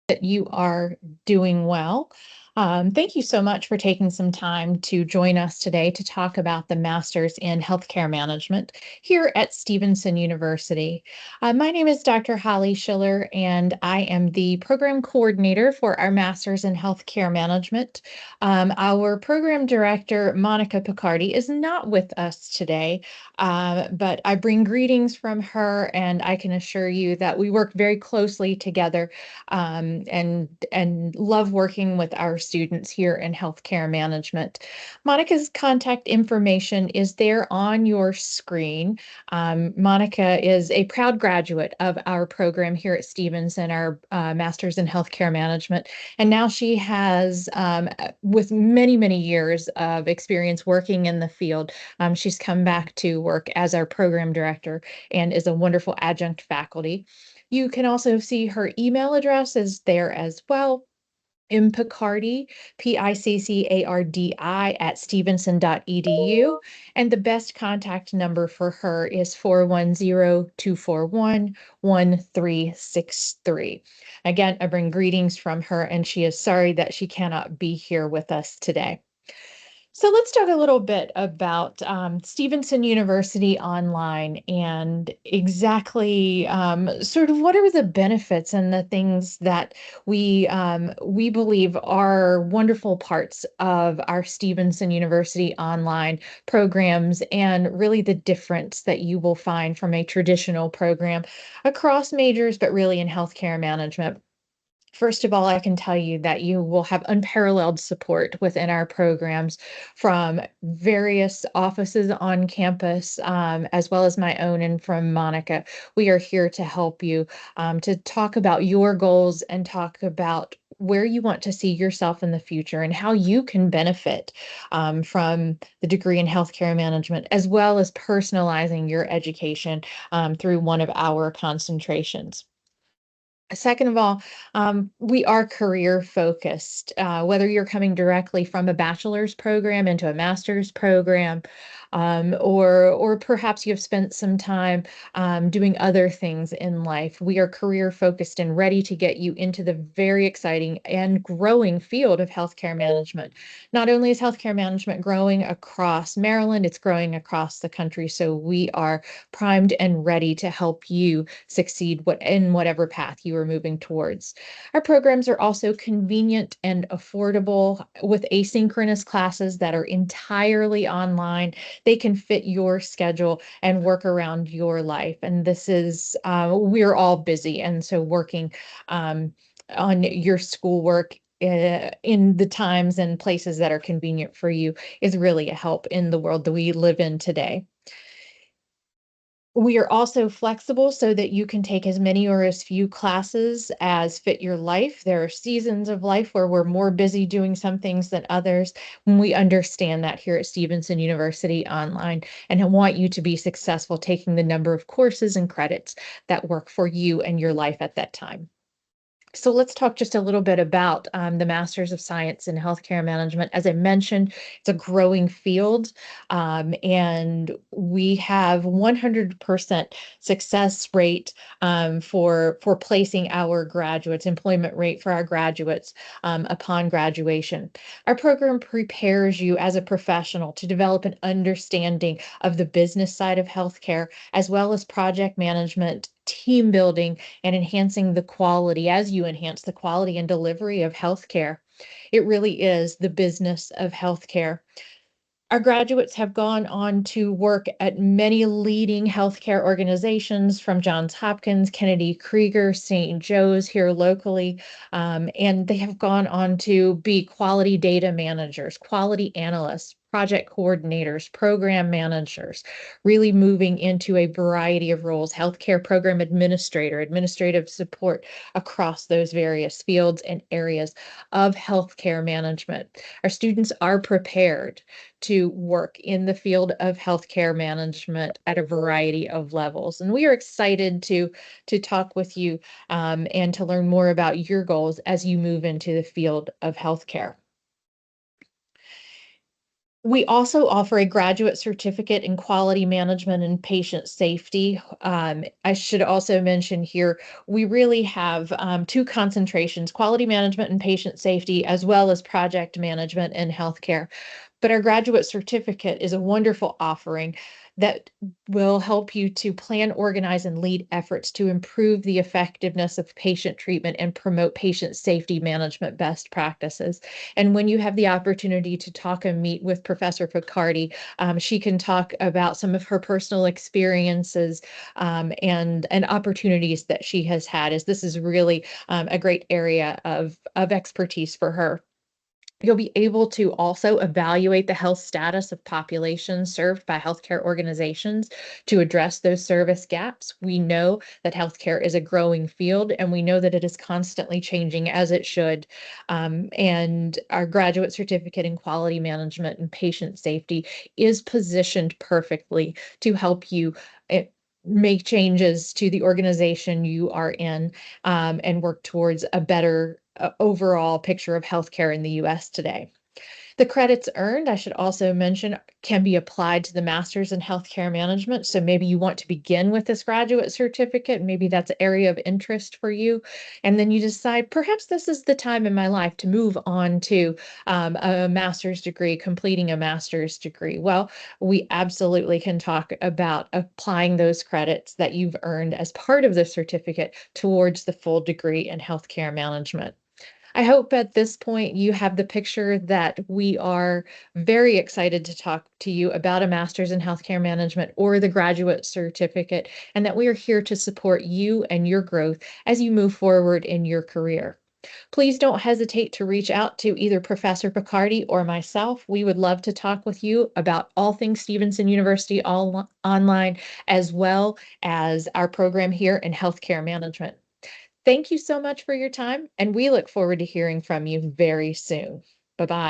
That you are doing well. Thank you so much for taking some time to join us today to talk about the Master's in Healthcare Management here at Stevenson University. My name is Dr. Holly Schiller, and I am the program coordinator for our Master's in Healthcare Management. Our program director, Monica Picardi, is not with us today, but I bring greetings from her, and I can assure you that we work very closely together and love working with our students here in healthcare management. Monica's contact information is there on your screen. Monica is a proud graduate of our program here at Stevenson, our Master's in Healthcare Management, and now she has, with many, many years of experience working in the field, she's come back to work as our program director and is a wonderful adjunct faculty. You can also see her email address is there as well. Picardi, Piccardi at stevenson.edu. And the best contact number for her is 410-241-1363. Again, I bring greetings from her, and she is sorry that she cannot be here with us today. So let's talk a little bit about Stevenson University Online and exactly sort of what are the benefits and the things that we believe are wonderful parts of our Stevenson University Online programs, and really the difference that you will find from a traditional program across majors, but really in healthcare management. First of all, I can tell you that you will have unparalleled support within our programs from various offices on campus, as well as my own and from Monica. We are here to help you, to talk about your goals and talk about where you want to see yourself in the future and how you can benefit from the degree in healthcare management, as well as personalizing your education through one of our concentrations. Second of all, we are career focused. Whether you're coming directly from a bachelor's program into a master's program, or perhaps you've spent some time doing other things in life, we are career focused and ready to get you into the very exciting and growing field of healthcare management. Not only is healthcare management growing across Maryland, it's growing across the country. So we are primed and ready to help you succeed in whatever path you are moving towards. Our programs are also convenient and affordable with asynchronous classes that are entirely online. They can fit your schedule and work around your life. And this is, we're all busy. And so working on your schoolwork in the times and places that are convenient for you is really a help in the world that we live in today. We are also flexible so that you can take as many or as few classes as fit your life. There are seasons of life where we're more busy doing some things than others. We understand that here at Stevenson University Online, and I want you to be successful taking the number of courses and credits that work for you and your life at that time. So let's talk just a little bit about the Masters of Science in Healthcare Management. As I mentioned, it's a growing field, and we have 100% success rate for placing our graduates, employment rate for our graduates upon graduation. Our program prepares you as a professional to develop an understanding of the business side of healthcare, as well as project management, team building, and enhancing the quality as you enhance the quality and delivery of healthcare. It really is the business of healthcare. Our graduates have gone on to work at many leading healthcare organizations, from Johns Hopkins, Kennedy Krieger, St. Joe's here locally, and they have gone on to be quality data managers, quality analysts, project coordinators, program managers, really moving into a variety of roles, healthcare program administrator, administrative support across those various fields and areas of healthcare management. Our students are prepared to work in the field of healthcare management at a variety of levels. And we are excited to talk with you and to learn more about your goals as you move into the field of healthcare. We also offer a graduate certificate in quality management and patient safety. I should also mention here, we really have two concentrations, quality management and patient safety, as well as project management in healthcare. But our graduate certificate is a wonderful offering that will help you to plan, organize, and lead efforts to improve the effectiveness of patient treatment and promote patient safety management best practices. And when you have the opportunity to talk and meet with Professor Picardi, she can talk about some of her personal experiences and opportunities that she has had, as this is really a great area of expertise for her. You'll be able to also evaluate the health status of populations served by healthcare organizations to address those service gaps. We know that healthcare is a growing field, and we know that it is constantly changing as it should. And our graduate certificate in quality management and patient safety is positioned perfectly to help you. eh, Make changes to the organization you are in, and work towards a better overall picture of healthcare in the US today. The credits earned, I should also mention, can be applied to the master's in healthcare management. So maybe you want to begin with this graduate certificate. Maybe that's an area of interest for you. And then you decide perhaps this is the time in my life to move on to a master's degree, completing a master's degree. Well, we absolutely can talk about applying those credits that you've earned as part of the certificate towards the full degree in healthcare management. I hope at this point you have the picture that we are very excited to talk to you about a master's in healthcare management or the graduate certificate, and that we are here to support you and your growth as you move forward in your career. Please don't hesitate to reach out to either Professor Picardi or myself. We would love to talk with you about all things Stevenson University all online, as well as our program here in healthcare management. Thank you so much for your time, and we look forward to hearing from you very soon. Bye-bye.